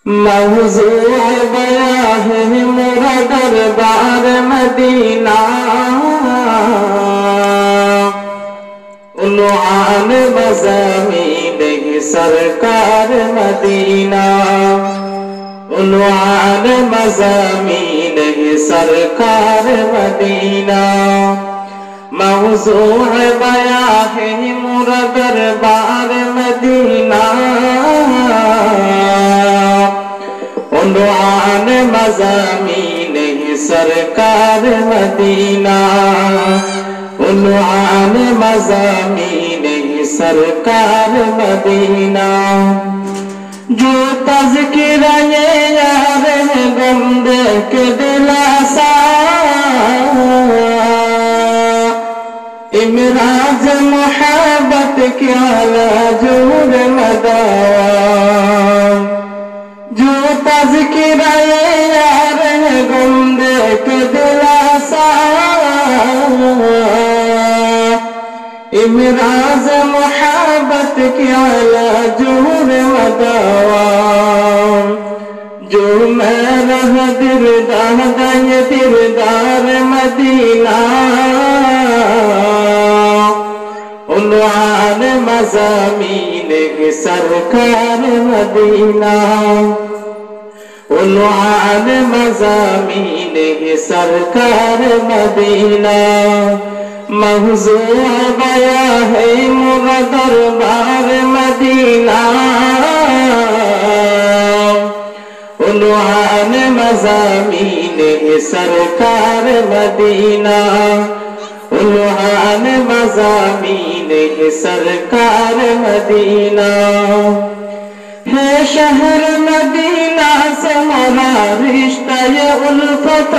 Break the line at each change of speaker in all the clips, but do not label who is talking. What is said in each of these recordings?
موضوع بیاں ہے میرا دربار مدینہ، عنوان مضامین ہے سرکار مدینہ، عنوان مضامین ہے سرکار مدینہ، موضوع بیاں ہے میرا دربار مدینہ، عنوان مضامین ہے سرکار مدینہ، عنوان مضامین ہے سرکار مدینہ، جو تذکرہ یار بندے کے دلاسا، امراض محبت کی علاجور مداوا، جو تذکرہ یار بندے کے دلاسا، امراض محبت کی علاجور مداوا، جو میرا دردار مدینہ، عنوان مضامین ہے سرکار مدینہ، عنوان مضامین ہے سرکار مدینہ، موضوع بیاں ہے میرا دربار مدینہ، عنوان مضامین ہے سرکار مدینہ، عنوان مضامین ہے سرکار مدینہ، ہے شہر مدینہ سے میرا رشتہ الفت،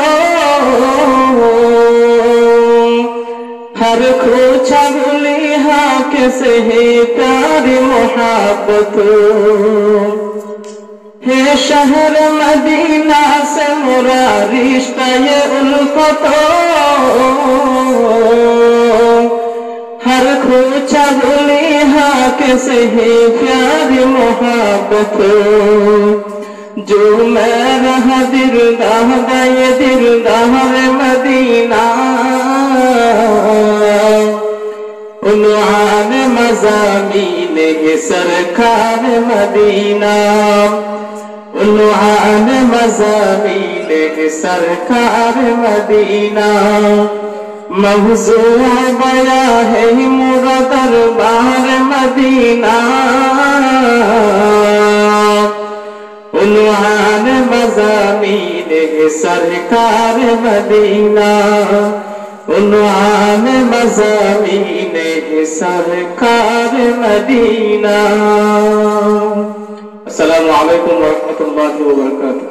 ہر کوچہ گلی ہاک سے ہے پیاری محبت، ہے شہر مدینہ سے میرا رشتہ الفت، ہر کوچہ گلی ہاک سے ہے پیاری محبت، جو میرا دلدار مدینہ، عنوان مضامین ہے سرکار مدینہ، عنوان مضامین ہے سرکار مدینہ، موضوع بیاں ہے میرا دربار مدینہ، عنوان مضامین ہے سرکار مدینہ، عنوان مضامین ہے سرکار مدینہ۔ السلام علیکم ورحمۃ اللہ وبرکاتہ۔